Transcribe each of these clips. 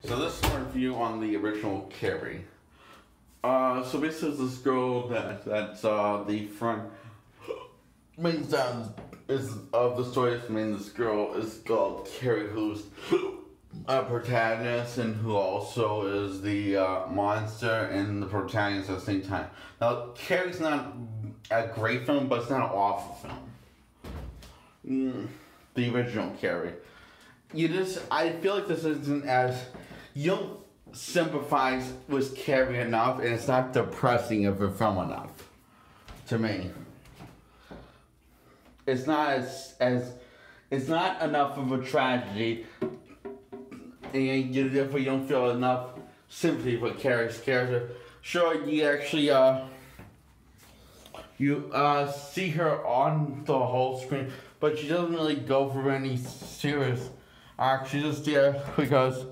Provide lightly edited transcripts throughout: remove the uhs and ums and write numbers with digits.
So this is my review on the original Carrie. So basically it's this girl that's the front main sound is of the story. This girl is called Carrie, who's a protagonist and who also is the monster and the protagonist at the same time. Now Carrie's not a great film, but it's not an awful film. The original Carrie. I feel like this isn't as, you don't sympathize with Carrie enough, and it's not depressing of a film enough, to me. It's not it's not enough of a tragedy, and therefore you don't feel enough sympathy for Carrie's character. Sure, you actually, see her on the whole screen, but she doesn't really go for any serious arc. She's just there because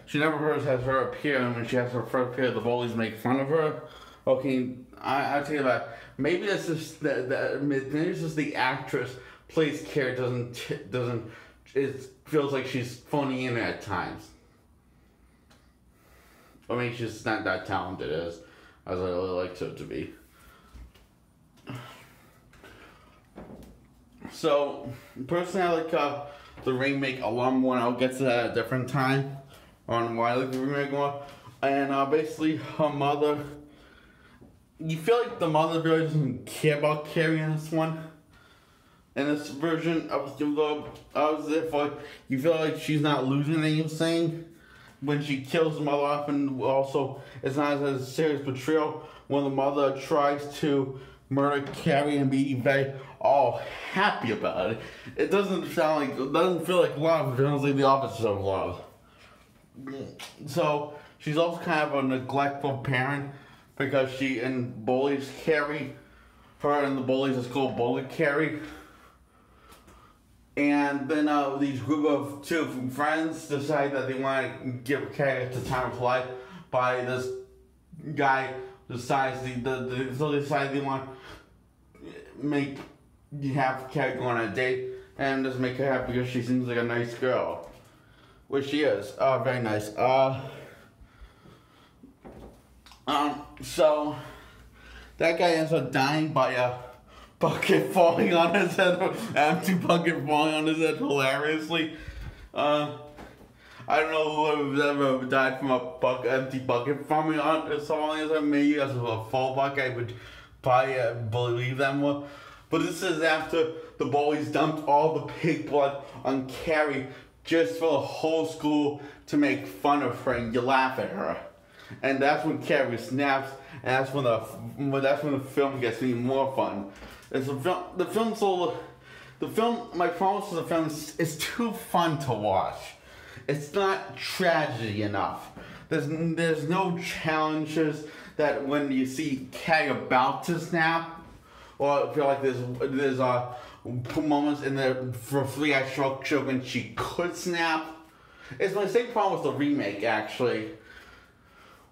she never first has her appear, and when she has her first appear, the bullies make fun of her. Okay, I'll tell you that. Maybe that's just maybe it's just the actress plays Carrie it feels like she's phoning in at times. I mean, she's just not that talented as I really like her to be. So, personally, I like the remake a lot more, and I'll get to that at a different time on why I like the remake more. And basically, her mother, you feel like the mother really doesn't care about Carrie in this one. In this version of you feel like she's not losing anything when she kills the mother off, and also it's not as a serious portrayal when the mother tries to murder Carrie and be very all happy about it. It doesn't feel like love. It feels like the opposite of love. So she's also kind of a neglectful parent because she bullies Carrie. Her and the bullies at school bully Carrie. And then these group of two friends decide that they want to give Carrie the time of life by this guy decides so they decide they want to have Carrie go on a date and just make her happy because she seems like a nice girl, which she is. Very nice. So that guy ends up dying by a bucket falling on his head, empty bucket falling on his head hilariously. I don't know who's ever died from a empty bucket falling on his head. Maybe as a full bucket, I would probably believe them more. But this is after the bullies dumped all the pig blood on Carrie just for the whole school to make fun of her and you laugh at her. And that's when Carrie snaps, and that's when the film gets even more fun. It's my problem with the film is too fun to watch. It's not tragedy enough. There's no challenges that when you see Carrie about to snap, or feel like there's moments in the for free-act structure when she could snap. It's my same problem with the remake, actually.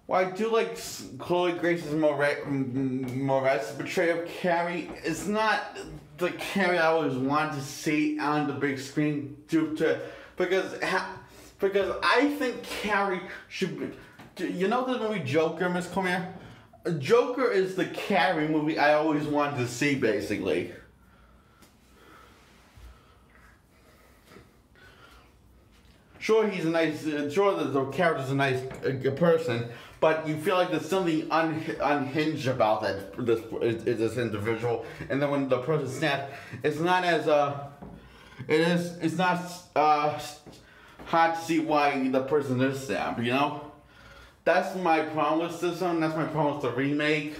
Well, I do like Chloe Grace's Moretz portrayal of Carrie. It's not the Carrie I always wanted to see on the big screen because I think Carrie should be. You know the movie Joker, Miss Cormier? Joker is the Carrie movie I always wanted to see, basically. Sure, the character's a nice person, but you feel like there's something unhinged about this individual, and then when the person snaps, it's not as it's not hard to see why the person is snapped, you know? That's my problem with this one. That's my problem with the remake.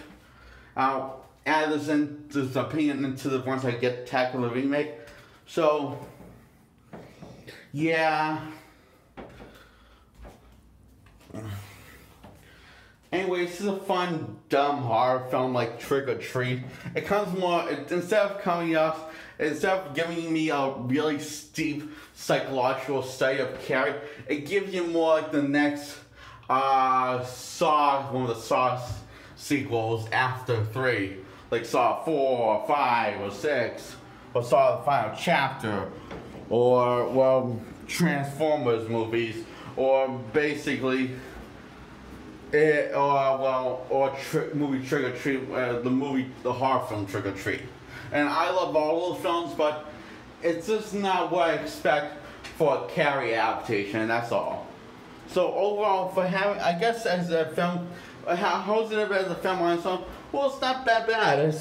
I'll add this opinion into the once I tackle the remake. So, yeah. Anyway, this is a fun, dumb horror film like Trick or Treat. It comes more, instead of giving me a really steep psychological study of Carrie, it gives you more like the next Saw, one of the Saw sequels after 3. Like Saw 4 or 5 or 6, or Saw the Final Chapter, or, well, Transformers movies, or basically, movie Trick or Treat, the horror film Trick or Treat. And I love all those films, but it's just not what I expect for a Carrie adaptation, and that's all. So overall, for having, I guess as a film, how's it as a film on its own? Well, it's not that bad.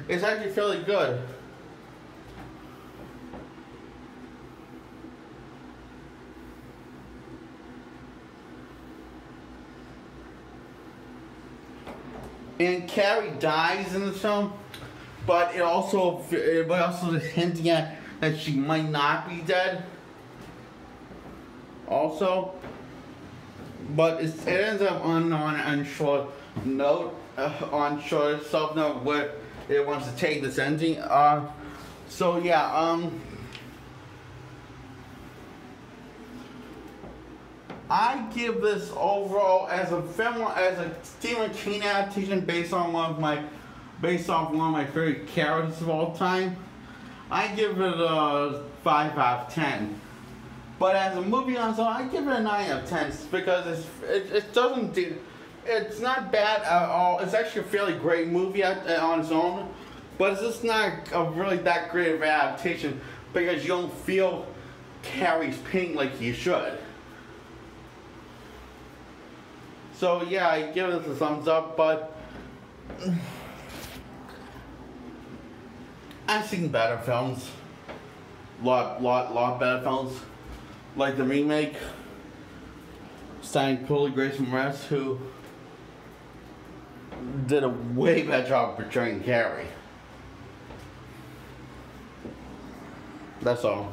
It's actually fairly good. And Carrie dies in the film, but it also is hinting at that she might not be dead. Also, but it ends up on unsure note, unsure self note where it wants to take this ending. So yeah, I give this overall as a film, as a Stephen King adaptation based off one of my favorite characters of all time. I give it a 5 out of 10. But as a movie on its own, I give it a 9 out of 10 because it's not bad at all. It's actually a fairly great movie on its own, but it's just not a really that great of an adaptation because you don't feel Carrie's pain like you should. So yeah, I give this a thumbs up, but I've seen better films. Lot better films. Like the remake, starring Chloe Grace Moretz, who did a way better job portraying Carrie. That's all.